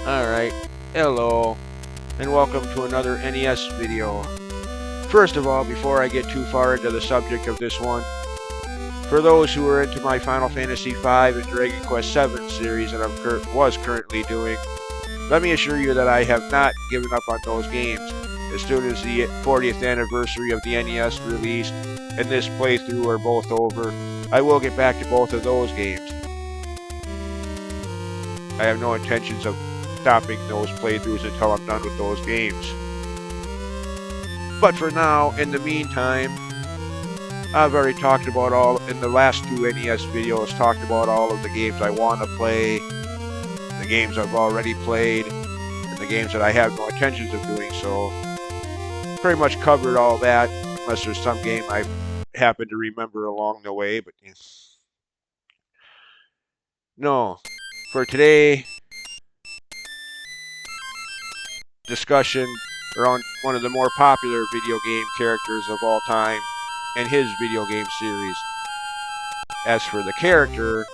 Alright, hello, and welcome to another NES video. First of all, before I get too far into the subject of this one, for those who are into my Final Fantasy V and Dragon Quest VII series that I was currently doing, let me assure you that I have not given up on those games. As soon as the 40th anniversary of the NES released and this playthrough are both over, I will get back to both of those games. I have no intentions of stopping those playthroughs until I'm done with those games. But for now, in the meantime, I've already talked about in the last two NES videos, talked about all of the games I want to play, the games I've already played, and the games that I have no intentions of doing so. Pretty much covered all that, unless there's some game I happen to remember along the way, but no. For today, discussion around one of the more popular video game characters of all time and his video game series. As for the character,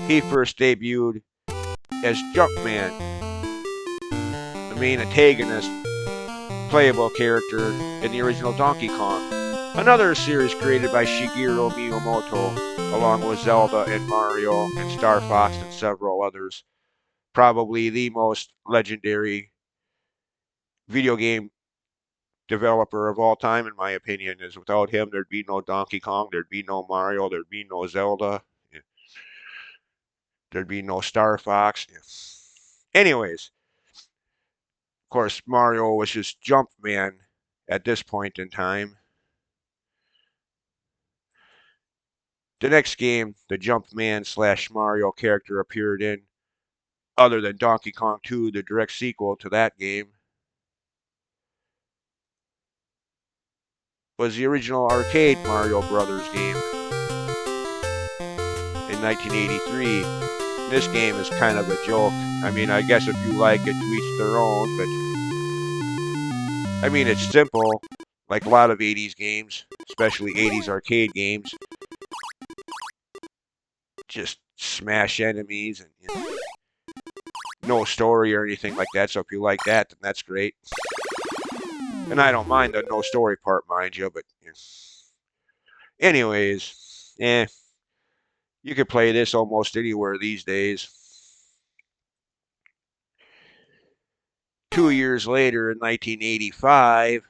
he first debuted as Jumpman, the main antagonist, playable character in the original Donkey Kong, another series created by Shigeru Miyamoto, along with Zelda and Mario and Star Fox and several others. Probably the most legendary video game developer of all time, in my opinion, is without him, there'd be no Donkey Kong, there'd be no Mario, there'd be no Zelda, there'd be no Star Fox. Anyways, of course, Mario was just Jumpman at this point in time. The next game the Jumpman / Mario character appeared in, other than Donkey Kong 2, the direct sequel to that game, was the original arcade Mario Brothers game in 1983. This game is kind of a joke. I mean, I guess if you like it, to each their own, but I mean, it's simple, like a lot of 80s games, especially 80s arcade games. Just smash enemies and no story or anything like that, so if you like that, then that's great. And I don't mind the no story part, mind you, but anyways, you could play this almost anywhere these days. 2 years later, in 1985,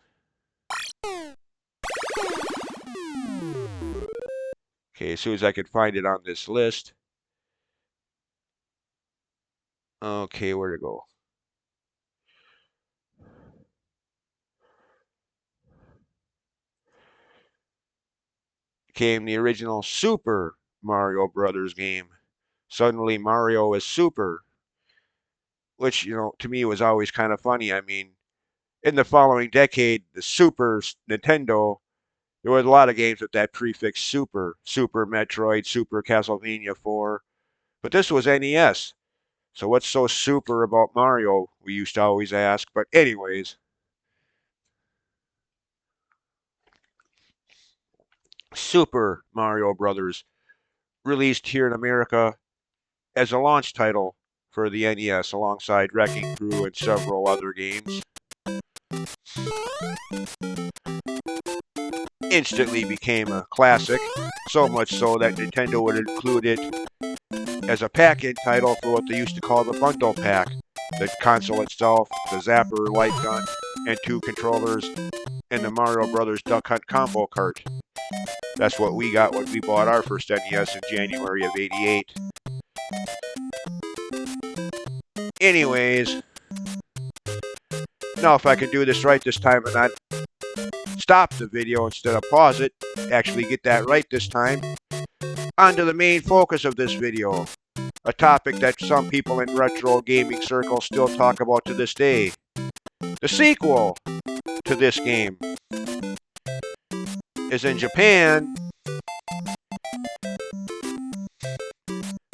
okay, as soon as I can find it on this list. Okay, where to go? Came the original Super Mario Brothers game. Suddenly Mario is super, which, to me was always kind of funny. I mean, in the following decade, the Super Nintendo, there was a lot of games with that prefix Super. Super Metroid, Super Castlevania 4. But this was NES. So what's so super about Mario, we used to always ask. But anyways, Super Mario Brothers, released here in America as a launch title for the NES alongside Wrecking Crew and several other games. Instantly became a classic, so much so that Nintendo would include it as a pack-in title for what they used to call the bundle pack. The console itself, the zapper light gun, and 2 controllers, and the Mario Brothers Duck Hunt combo cart. That's what we got when we bought our first NES in January of '88. Anyways, now if I can do this right this time and not stop the video instead of pause it, actually get that right this time, on to the main focus of this video, a topic that some people in retro gaming circles still talk about to this day. The sequel to this game is in Japan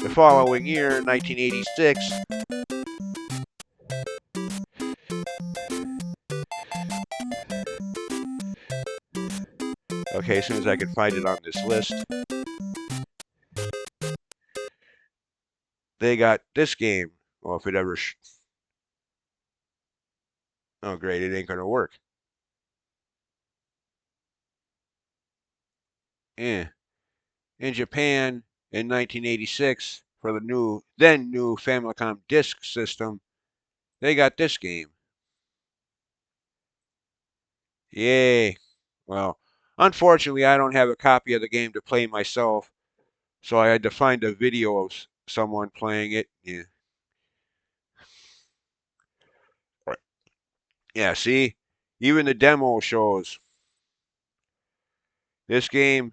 the following year, 1986. Okay, as soon as I can find it on this list. they got this game. Well, if it ever... Oh, great, it ain't going to work. In Japan in 1986, for the then new Famicom Disk System, they got this game. Yay. Well, unfortunately, I don't have a copy of the game to play myself, so I had to find a video of someone playing it. Yeah, see? Even the demo shows. This game,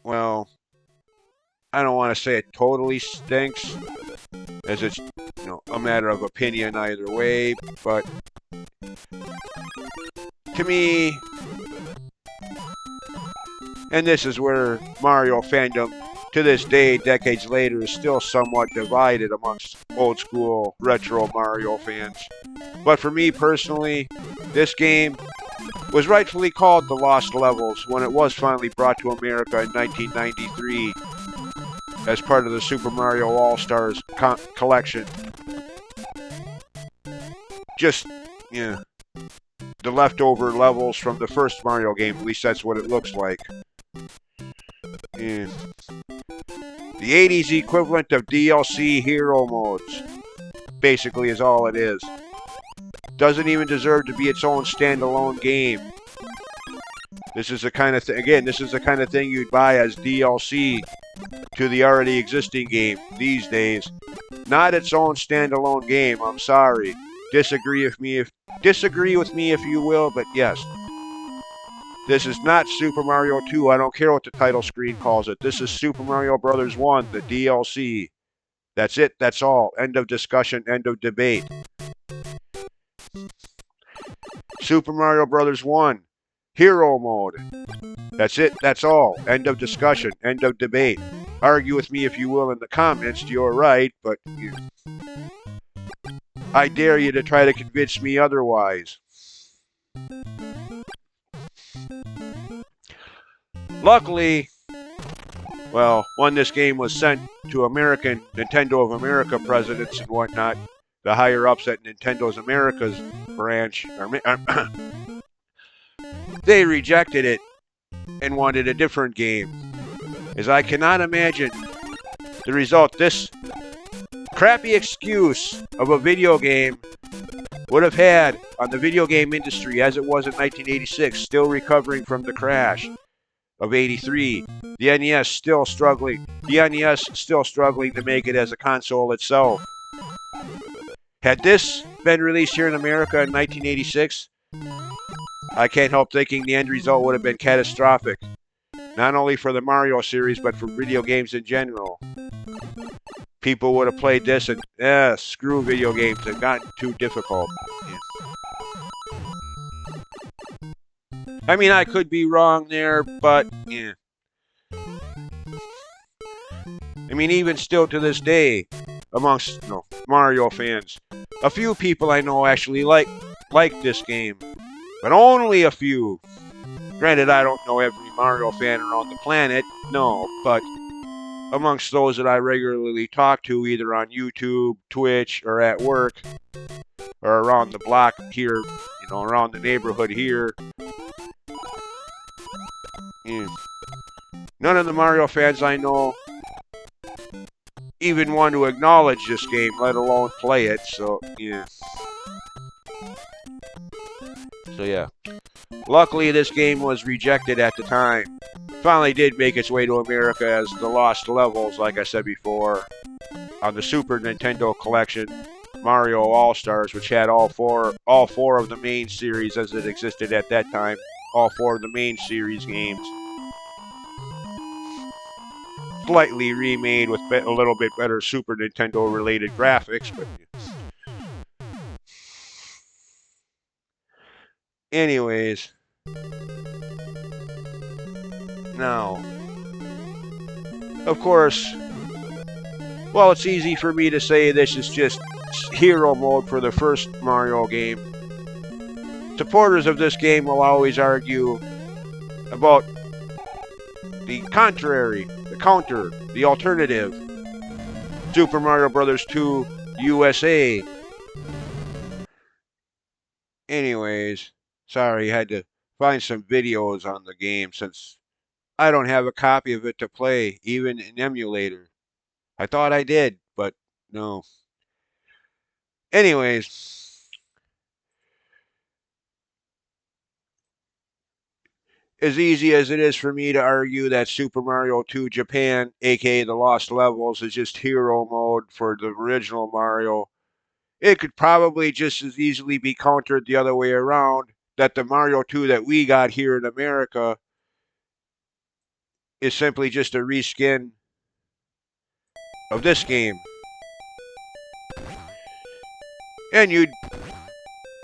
well, I don't want to say it totally stinks, as it's a matter of opinion either way, but to me, and this is where Mario fandom to this day, decades later, is still somewhat divided amongst old school retro Mario fans. But for me personally, this game was rightfully called The Lost Levels when it was finally brought to America in 1993 as part of the Super Mario All-Stars collection. Just, the leftover levels from the first Mario game, at least that's what it looks like. The 80s equivalent of DLC hero modes, basically, is all it is. Doesn't even deserve to be its own standalone game. This is the kind of this is the kind of thing you'd buy as DLC to the already existing game these days. Not its own standalone game, I'm sorry. Disagree with me if you will, but yes. This is not Super Mario 2. I don't care what the title screen calls it. This is Super Mario Bros. 1, the DLC. That's it. That's all. End of discussion. End of debate. Super Mario Bros. 1, Hero Mode. That's it. That's all. End of discussion. End of debate. Argue with me if you will in the comments. You're right, but I dare you to try to convince me otherwise. Luckily, well, when this game was sent to American Nintendo of America presidents and whatnot, the higher-ups at Nintendo's America's branch, they rejected it and wanted a different game. As I cannot imagine the result this crappy excuse of a video game would have had on the video game industry as it was in 1986, still recovering from the crash of 83. The NES still struggling. The NES still struggling to make it as a console itself. Had this been released here in America in 1986, I can't help thinking the end result would have been catastrophic. Not only for the Mario series, but for video games in general. People would have played this and, screw video games, and gotten too difficult. I mean, I could be wrong there, but, I mean, even still to this day, amongst Mario fans, a few people I know actually like this game, but only a few. Granted, I don't know every Mario fan around the planet, no, but amongst those that I regularly talk to, either on YouTube, Twitch, or at work, or around the block here, around the neighborhood here, none of the Mario fans I know even want to acknowledge this game, let alone play it, so, So, yeah. Luckily, this game was rejected at the time. Finally did make its way to America as The Lost Levels, like I said before, on the Super Nintendo collection, Mario All-Stars, which had all four of the main series as it existed at that time, all four of the main series games. Slightly remade with a little bit better Super Nintendo related graphics, but anyways, now, of course, well, it's easy for me to say this is just hero mode for the first Mario game. Supporters of this game will always argue about the contrary, the counter, the alternative. Super Mario Brothers 2 USA. Anyways, sorry, I had to find some videos on the game since I don't have a copy of it to play, even in emulator. I thought I did, but no. Anyways, as easy as it is for me to argue that Super Mario 2 Japan, aka the Lost Levels, is just hero mode for the original Mario, it could probably just as easily be countered the other way around, that the Mario 2 that we got here in America is simply just a reskin of this game. And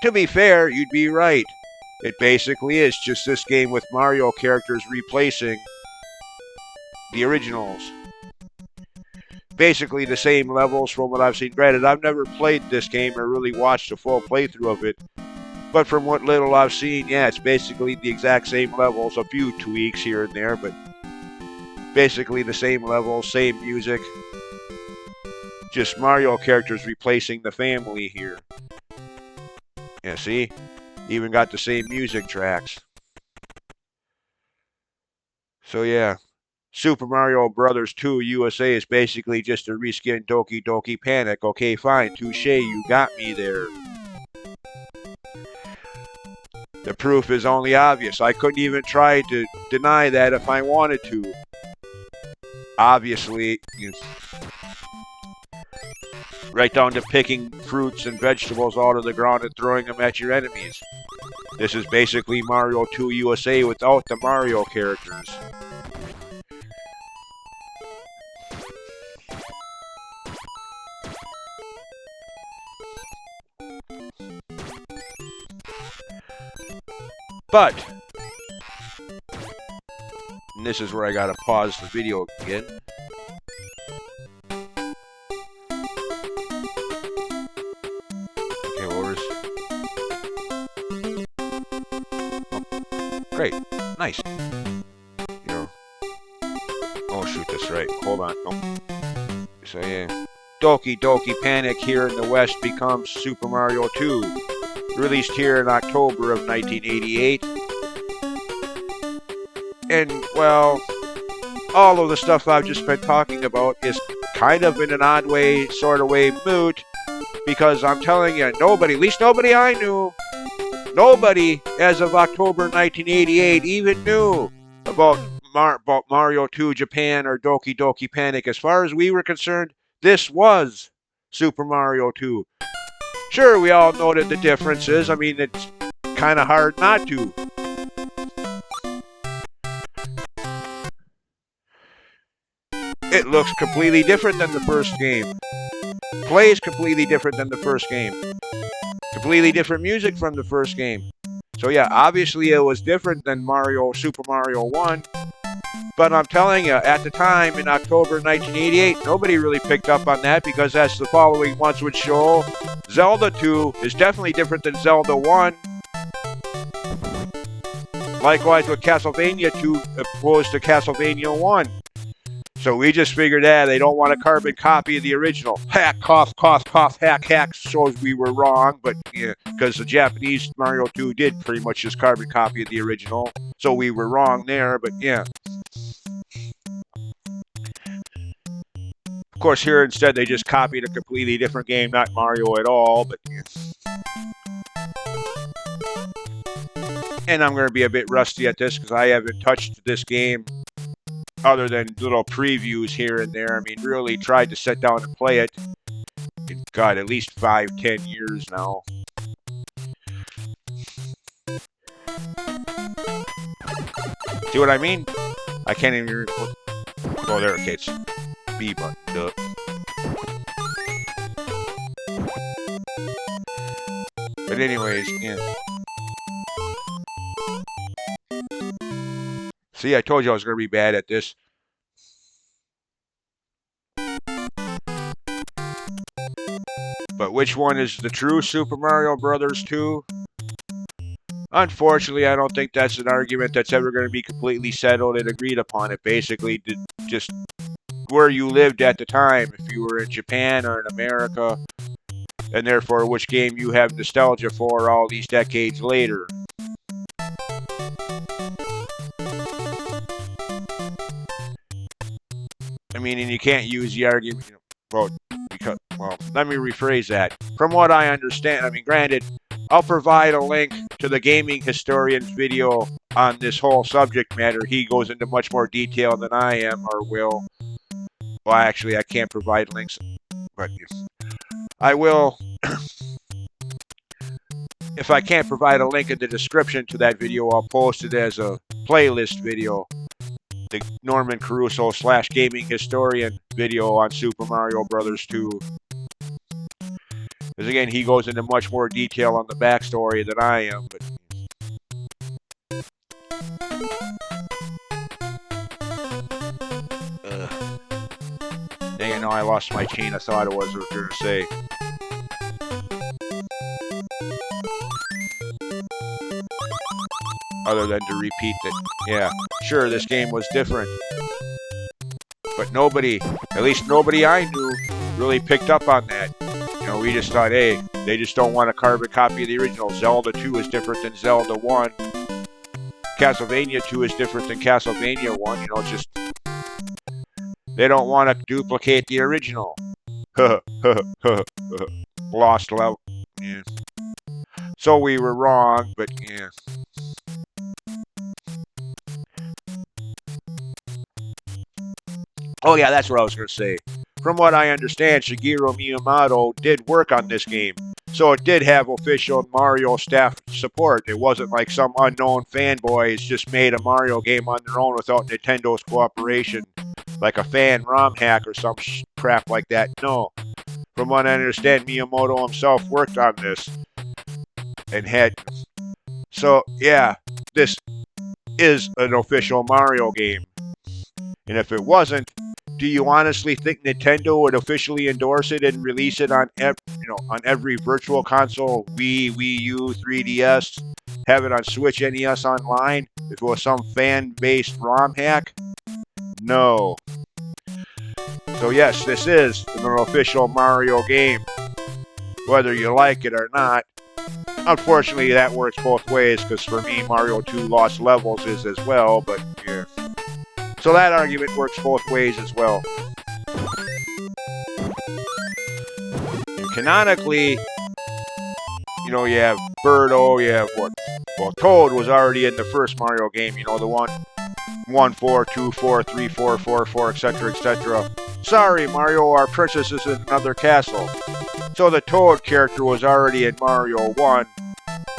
to be fair, you'd be right. It basically is just this game with Mario characters replacing the originals. Basically the same levels from what I've seen. Granted, I've never played this game or really watched a full playthrough of it. But from what little I've seen, yeah, it's basically the exact same levels. A few tweaks here and there, but basically the same levels, same music. Just Mario characters replacing the family here. Yeah, see? Even got the same music tracks. So yeah, Super Mario Brothers 2 USA is basically just a reskinned Doki Doki Panic. Okay, fine, touche, you got me there. The proof is only obvious. I couldn't even try to deny that if I wanted to. Obviously, right down to picking fruits and vegetables out of the ground and throwing them at your enemies. This is basically Mario 2 USA without the Mario characters. But, and this is where I gotta pause the video again. Okay, well, great, nice. Oh shoot, that's right. Hold on. Oh. So yeah, Doki Doki Panic here in the West becomes Super Mario 2. Released here in October of 1988. And, well, all of the stuff I've just been talking about is kind of in an odd way, sort of way, moot. Because I'm telling you, nobody, at least nobody I knew, nobody as of October 1988 even knew about Mario 2 Japan or Doki Doki Panic. As far as we were concerned, this was Super Mario 2. Sure, we all noted the differences. I mean, it's kind of hard not to. It looks completely different than the first game. Plays completely different than the first game. Completely different music from the first game. So yeah, obviously it was different than Super Mario 1. But I'm telling you, at the time, in October 1988, nobody really picked up on that because as the following months would show, Zelda 2 is definitely different than Zelda 1. Likewise with Castlevania 2 opposed to Castlevania 1. So we just figured that they don't want a carbon copy of the original. Hack, cough, cough, cough, hack, hack. Shows we were wrong, but yeah, because the Japanese Mario 2 did pretty much just carbon copy of the original. So we were wrong there, but yeah. Of course, here instead they just copied a completely different game, not Mario at all, but yeah. And I'm going to be a bit rusty at this because I haven't touched this game other than little previews here and there. I mean, really tried to sit down and play it in, God, at least 5-10 years now. See what I mean? I can't even... Oh, there, okay, it's B button. Duh. But anyways, yeah. See, I told you I was going to be bad at this. But which one is the true Super Mario Brothers 2? Unfortunately, I don't think that's an argument that's ever going to be completely settled and agreed upon. It basically just where you lived at the time, if you were in Japan or in America, and therefore which game you have nostalgia for all these decades later. I mean, and you can't use the argument, well, let me rephrase that. From what I understand, I mean, granted, I'll provide a link to the gaming historian's video on this whole subject matter. He goes into much more detail than I am or will. Well, actually, I can't provide links, but I will. If I can't provide a link in the description to that video, I'll post it as a playlist video. The Norman Caruso / gaming historian video on Super Mario Bros. 2. Because again, he goes into much more detail on the backstory than I am. But dang it, no, I lost my chain of thought. What I was going to say. Other than to repeat that, yeah, sure, this game was different. But nobody, at least nobody I knew, really picked up on that. You know, we just thought, hey, they just don't want a carbon copy of the original. Zelda 2 is different than Zelda 1. Castlevania 2 is different than Castlevania 1. You know, it's just, they don't want to duplicate the original. Lost level. Yeah. So we were wrong, but yeah. Oh yeah, that's what I was going to say. From what I understand, Shigeru Miyamoto did work on this game, so it did have official Mario staff support. It wasn't like some unknown fanboys just made a Mario game on their own without Nintendo's cooperation, like a fan ROM hack or some crap like that. No. From what I understand, Miyamoto himself worked on this and had... So, yeah, this is an official Mario game. And if it wasn't, do you honestly think Nintendo would officially endorse it and release it on every virtual console, Wii, Wii U, 3DS, have it on Switch, NES Online, if it was some fan-based ROM hack? No. So yes, this is an official Mario game, whether you like it or not. Unfortunately, that works both ways, because for me, Mario 2 Lost Levels is as well, but yeah. So that argument works both ways as well. And canonically, you know, you have Birdo, you have what? Well, Toad was already in the first Mario game, you know, the 1, 4, 2, 4, 3, 4, 4, 4, etc., etc. Sorry, Mario, our princess is in another castle. So the Toad character was already in Mario 1,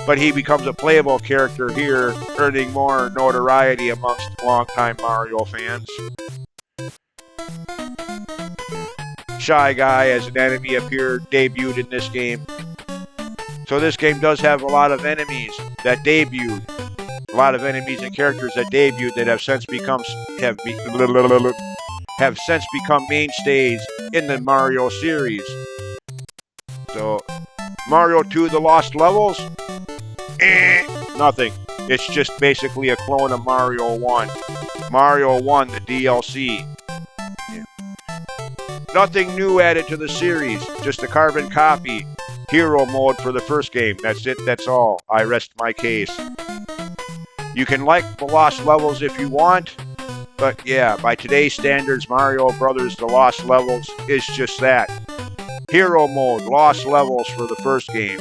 but he becomes a playable character here, earning more notoriety amongst longtime Mario fans. Shy Guy as an enemy debuted in this game. So this game does have a lot of enemies that debuted. A lot of enemies and characters that debuted that have since become mainstays in the Mario series. So, Mario 2 The Lost Levels? Nothing. It's just basically a clone of Mario 1. Mario 1, the DLC. Yeah. Nothing new added to the series. Just a carbon copy. Hero mode for the first game. That's it. That's all. I rest my case. You can like The Lost Levels if you want. But yeah, by today's standards, Mario Bros. The Lost Levels is just that. Hero mode, Lost Levels for the first game.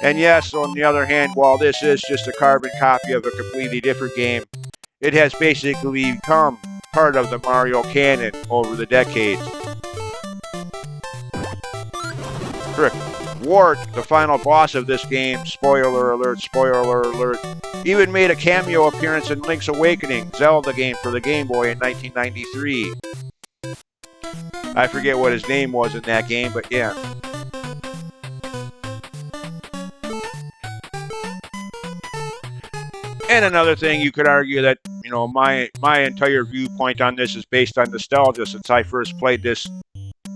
And yes, on the other hand, while this is just a carbon copy of a completely different game, it has basically become part of the Mario canon over the decades. Correct. Wart, the final boss of this game, spoiler alert, even made a cameo appearance in Link's Awakening, Zelda game for the Game Boy in 1993. I forget what his name was in that game, but yeah. And another thing, you could argue that, you know, my entire viewpoint on this is based on nostalgia since I first played this,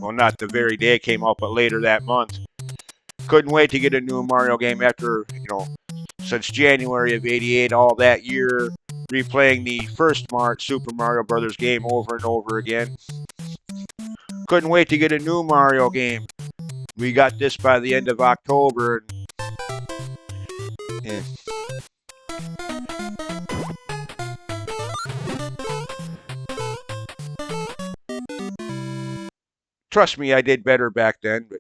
well, not the very day it came out, but later that month. Couldn't wait to get a new Mario game after, you know, since January of '88, all that year. replaying the first Super Mario Brothers game over and over again. Couldn't wait to get a new Mario game. We got this by the end of October. And, trust me, I did better back then. But,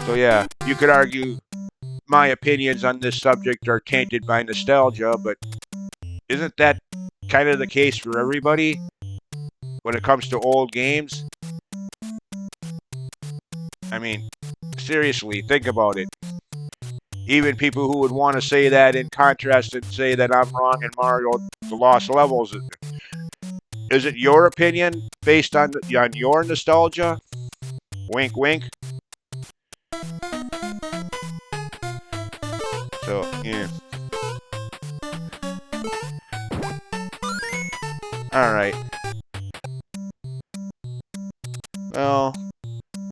so yeah, you could argue my opinions on this subject are tainted by nostalgia, but isn't that kind of the case for everybody when it comes to old games? I mean, seriously, think about it. Even people who would want to say that in contrast and say that I'm wrong in Mario The Lost Levels, is it your opinion based on your nostalgia? Wink, wink. So, yeah. Alright. Well,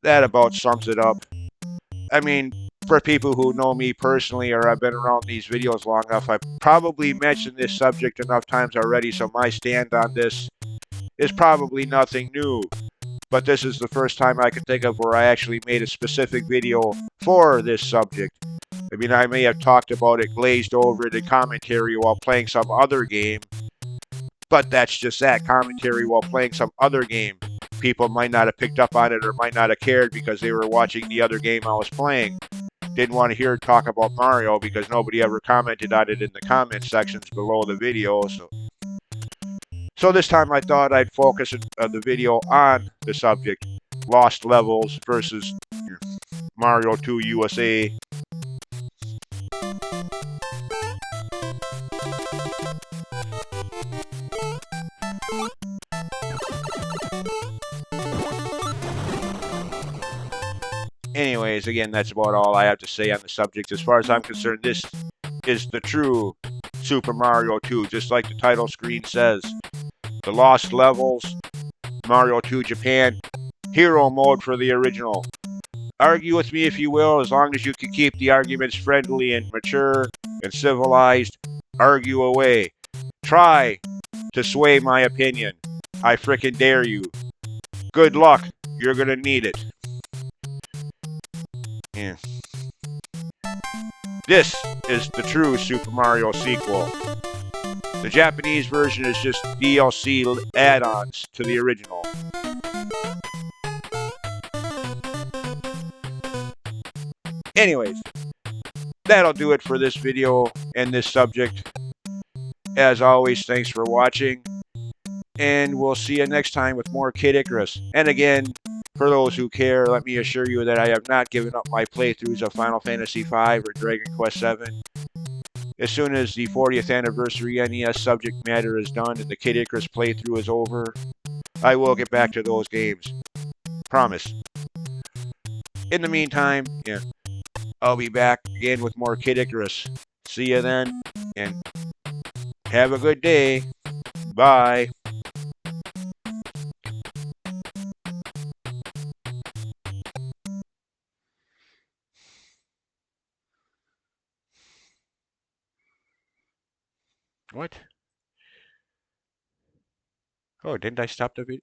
that about sums it up. I mean, for people who know me personally or have been around these videos long enough, I've probably mentioned this subject enough times already, so my stand on this is probably nothing new. But this is the first time I can think of where I actually made a specific video for this subject. I mean, I may have talked about it glazed over it in commentary while playing some other game, but that's just that, commentary while playing some other game. People might not have picked up on it or might not have cared because they were watching the other game I was playing. Didn't want to hear talk about Mario because nobody ever commented on it in the comment sections below the video. So this time I thought I'd focus the video on the subject, Lost Levels versus Mario 2 USA. Anyways, again, that's about all I have to say on the subject. As far as I'm concerned, this is the true Super Mario 2, just like the title screen says. The Lost Levels, Mario 2 Japan, Hero Mode for the original. Argue with me if you will, as long as you can keep the arguments friendly and mature and civilized. Argue away. Try to sway my opinion. I frickin' dare you. Good luck. You're gonna need it. Yeah. This is the true Super Mario sequel. The Japanese version is just DLC add-ons to the original. Anyways, that'll do it for this video and this subject. As always, thanks for watching, and we'll see you next time with more Kid Icarus. And again, for those who care, let me assure you that I have not given up my playthroughs of Final Fantasy V or Dragon Quest VII. As soon as the 40th anniversary NES subject matter is done and the Kid Icarus playthrough is over, I will get back to those games. Promise. In the meantime, yeah, I'll be back again with more Kid Icarus. See you then, and have a good day. Bye. What? Oh, didn't I stop the video?